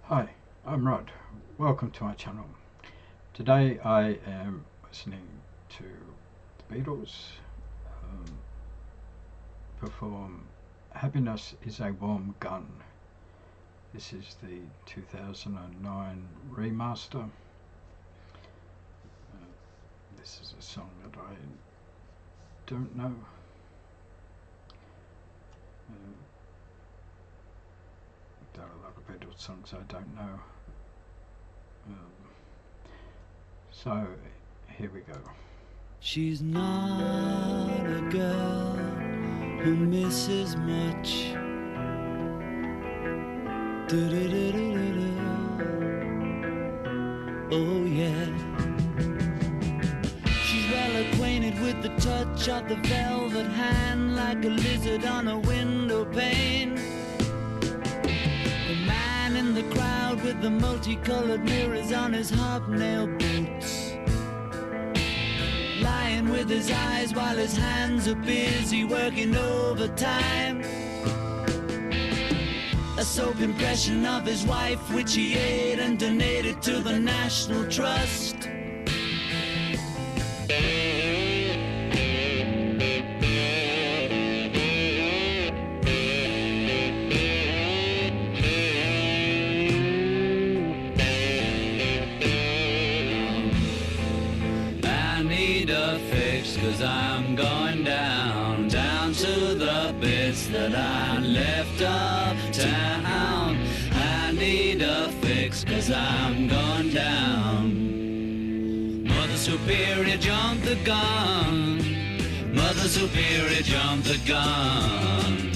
Hi, I'm Rod. Welcome to my channel. Today I am listening to the Beatles perform Happiness is a Warm Gun. This is the 2009 remaster. This is a song that I don't know. There are a lot of Beatles songs I don't know. So here we go. She's not a girl who misses much. Do-do-do-do-do-do. Oh yeah. She's well acquainted with the touch of the velvet hand, like a lizard on a window pane. The man in the crowd with the multicolored mirrors on his hobnail boots, lying with his eyes while his hands are busy working overtime. A soap impression of his wife, which he ate and donated to the National Trust. I need a fix, 'cause I'm going down, down to the bits that I left uptown. I need a fix, 'cause I'm going down. Mother Superior jumped the gun. Mother Superior jumped the gun.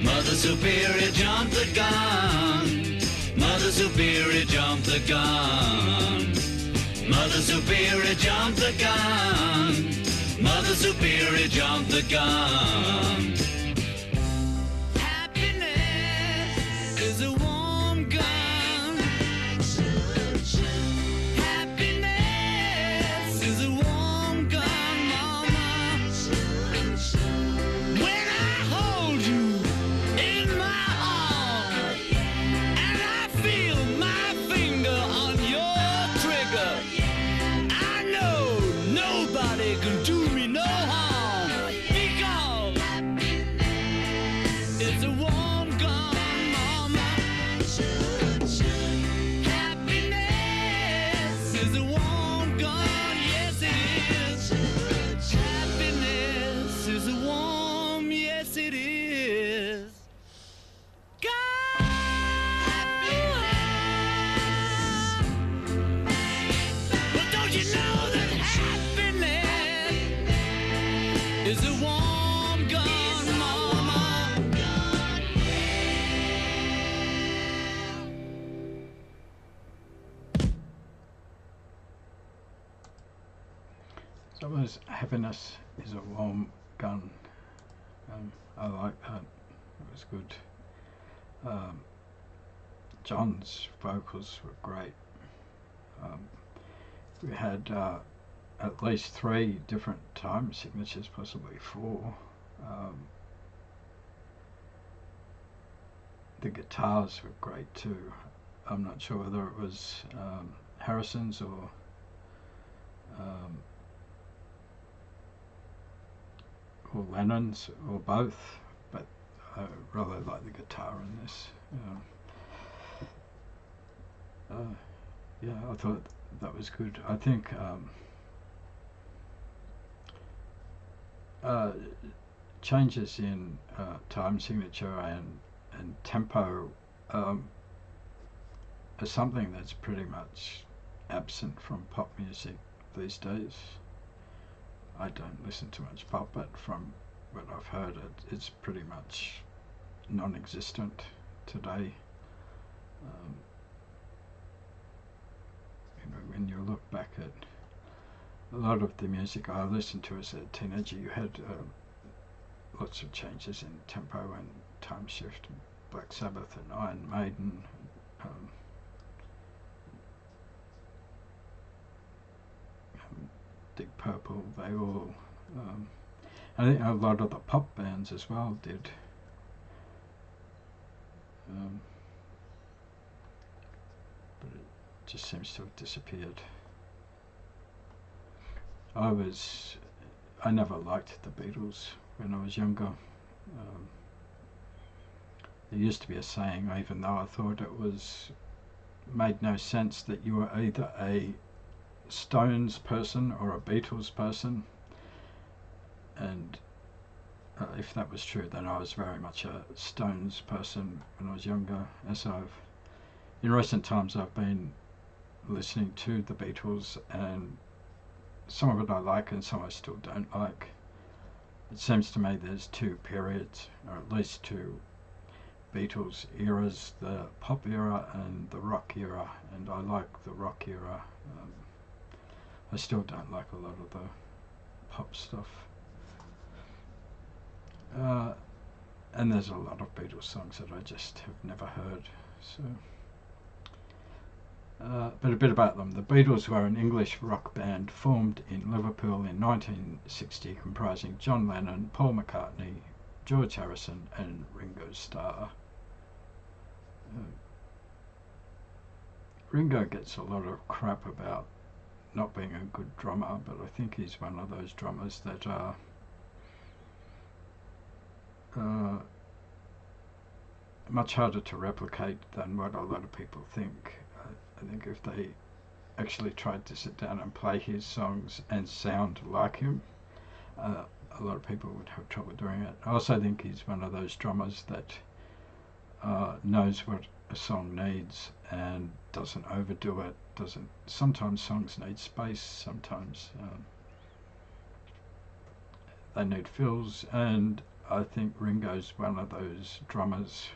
Mother Superior jumped the gun. Mother Superior jumped the gun. Mother Superior jumped the gun. Mother Superior jumped the gun. Happiness is a warm gun. Happiness is a warm gun, mama. When I hold you in my arms and I feel my finger on your trigger, I know nobody can do me no harm, because it's a warm gun, mama. Happiness is a warm gun, yes it is. Happiness is a warm, yes it is. God. But don't you know that happiness is a warm gun, mama? So it was Happiness is a Warm Gun. I like that. It was good. John's vocals were great. We had at least 3 different time signatures, possibly 4. The guitars were great too. I'm not sure whether it was Harrison's or Lennon's or both, but I really like the guitar in this. Yeah, I thought that was good. I think changes in time signature and tempo are something that's pretty much absent from pop music these days. I don't listen to much pop, but from what I've heard, it's pretty much non-existent today. When you look back at a lot of the music I listened to as a teenager, you had lots of changes in tempo and time shift. Black Sabbath and Iron Maiden, Deep Purple, they all, I think a lot of the pop bands as well did. just seems to have disappeared. I never liked the Beatles when I was younger. There used to be a saying, even though I thought it made no sense, that you were either a Stones person or a Beatles person, and if that was true, then I was very much a Stones person when I was younger. In recent times I've been listening to the Beatles, and some of it I like and some I still don't like. It seems to me there's two periods, or at least two Beatles eras, the pop era and the rock era, and I like the rock era. I still don't like a lot of the pop stuff. And there's a lot of Beatles songs that I just have never heard. But a bit about them. The Beatles were an English rock band formed in Liverpool in 1960, comprising John Lennon, Paul McCartney, George Harrison and Ringo Starr. Ringo gets a lot of crap about not being a good drummer, but I think he's one of those drummers that are much harder to replicate than what a lot of people think. I think if they actually tried to sit down and play his songs and sound like him, a lot of people would have trouble doing it. I also think he's one of those drummers that knows what a song needs and doesn't overdo it. Sometimes songs need space, sometimes they need fills, and I think Ringo's one of those drummers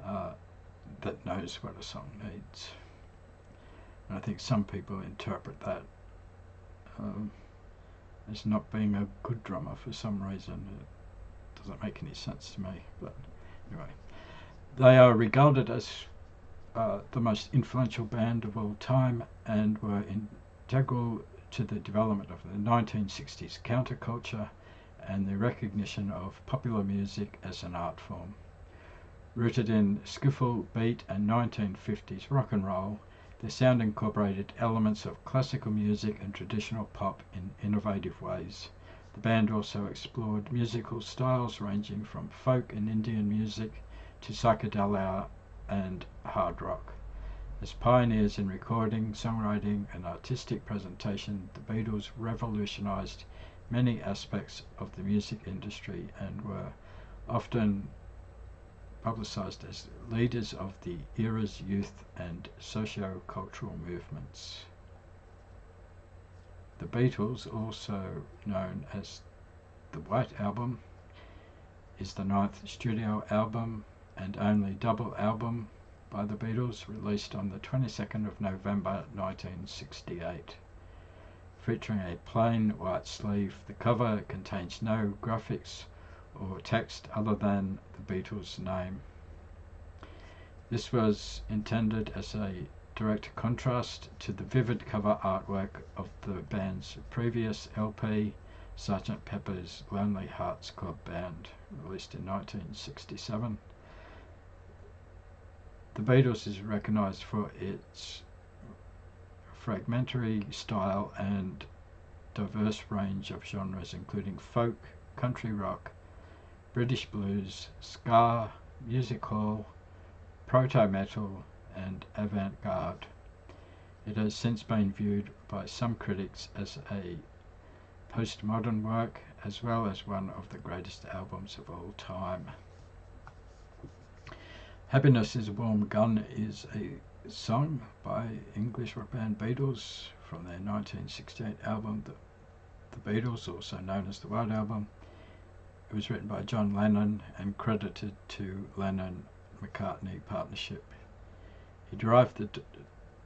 that knows what a song needs. And I think some people interpret that as not being a good drummer for some reason. It doesn't make any sense to me, but anyway. They are regarded as the most influential band of all time and were integral to the development of the 1960s counterculture and the recognition of popular music as an art form. Rooted in skiffle, beat and 1950s rock and roll, their sound incorporated elements of classical music and traditional pop in innovative ways. The band also explored musical styles ranging from folk and Indian music to psychedelia and hard rock. As pioneers in recording, songwriting and artistic presentation, the Beatles revolutionised many aspects of the music industry and were often publicised as leaders of the era's youth and sociocultural movements. The Beatles, also known as the White Album, is the 9th studio album and only double album by the Beatles, released on the 22nd of November 1968. Featuring a plain white sleeve, the cover contains no graphics or text other than the Beatles' name. This was intended as a direct contrast to the vivid cover artwork of the band's previous LP, Sgt. Pepper's Lonely Hearts Club Band, released in 1967. The Beatles is recognised for its fragmentary style and diverse range of genres, including folk, country rock, British blues, ska, music hall, proto-metal and avant-garde. It has since been viewed by some critics as a postmodern work, as well as one of the greatest albums of all time. Happiness is a Warm Gun is a song by English rock band Beatles from their 1968 album, The Beatles, also known as the White Album. It was written by John Lennon and credited to Lennon-McCartney partnership. He derived the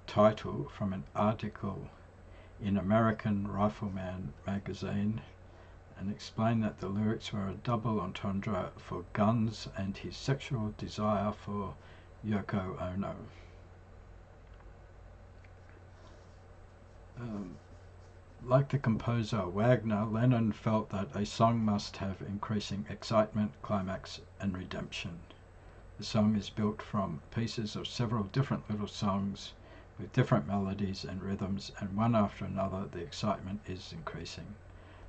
title from an article in American Rifleman magazine and explained that the lyrics were a double entendre for guns and his sexual desire for Yoko Ono. Like the composer Wagner, Lennon felt that a song must have increasing excitement, climax and redemption. The song is built from pieces of several different little songs with different melodies and rhythms, and one after another the excitement is increasing.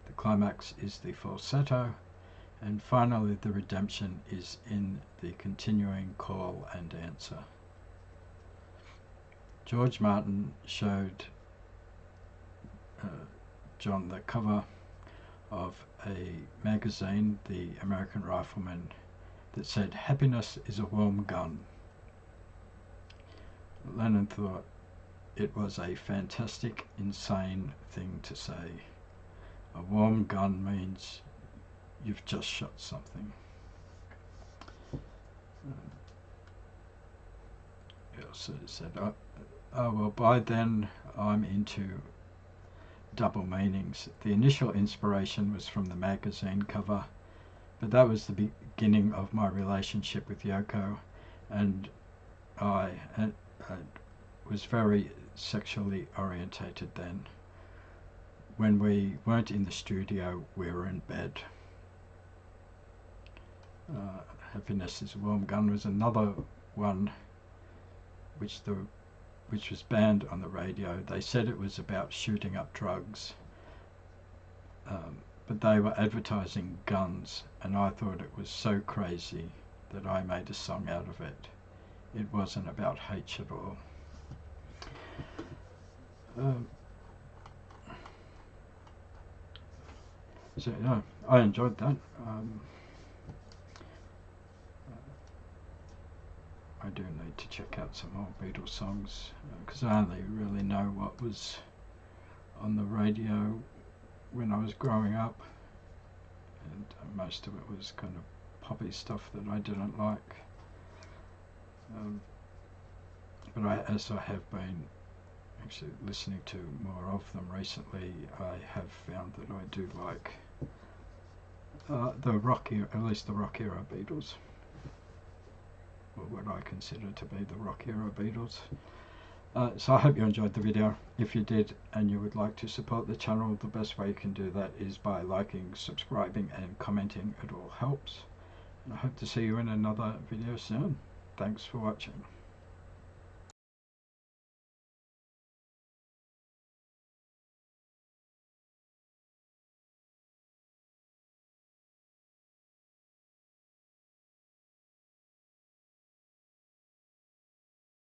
The climax is the falsetto, and finally the redemption is in the continuing call and answer. George Martin showed John the cover of a magazine, the American Rifleman, that said, "Happiness is a warm gun." Lennon thought it was a fantastic, insane thing to say. A warm gun means you've just shot something. He also said, oh well, by then I'm into double meanings. The initial inspiration was from the magazine cover, but that was the beginning of my relationship with Yoko, and I was very sexually orientated then. When we weren't in the studio, we were in bed. Happiness is a Warm Gun was another one which was banned on the radio. They said it was about shooting up drugs, but they were advertising guns, and I thought it was so crazy that I made a song out of it. It wasn't about hate at all. So yeah, I enjoyed that. I do need to check out some more Beatles songs, because I only really know what was on the radio when I was growing up, and most of it was kind of poppy stuff that I didn't like. But as I have been actually listening to more of them recently, I have found that I do like the rock era, at least the rock era Beatles, or what I consider to be the rock era Beatles. So I hope you enjoyed the video. If you did and you would like to support the channel, the best way you can do that is by liking, subscribing and commenting. It all helps. And I hope to see you in another video soon. Thanks for watching.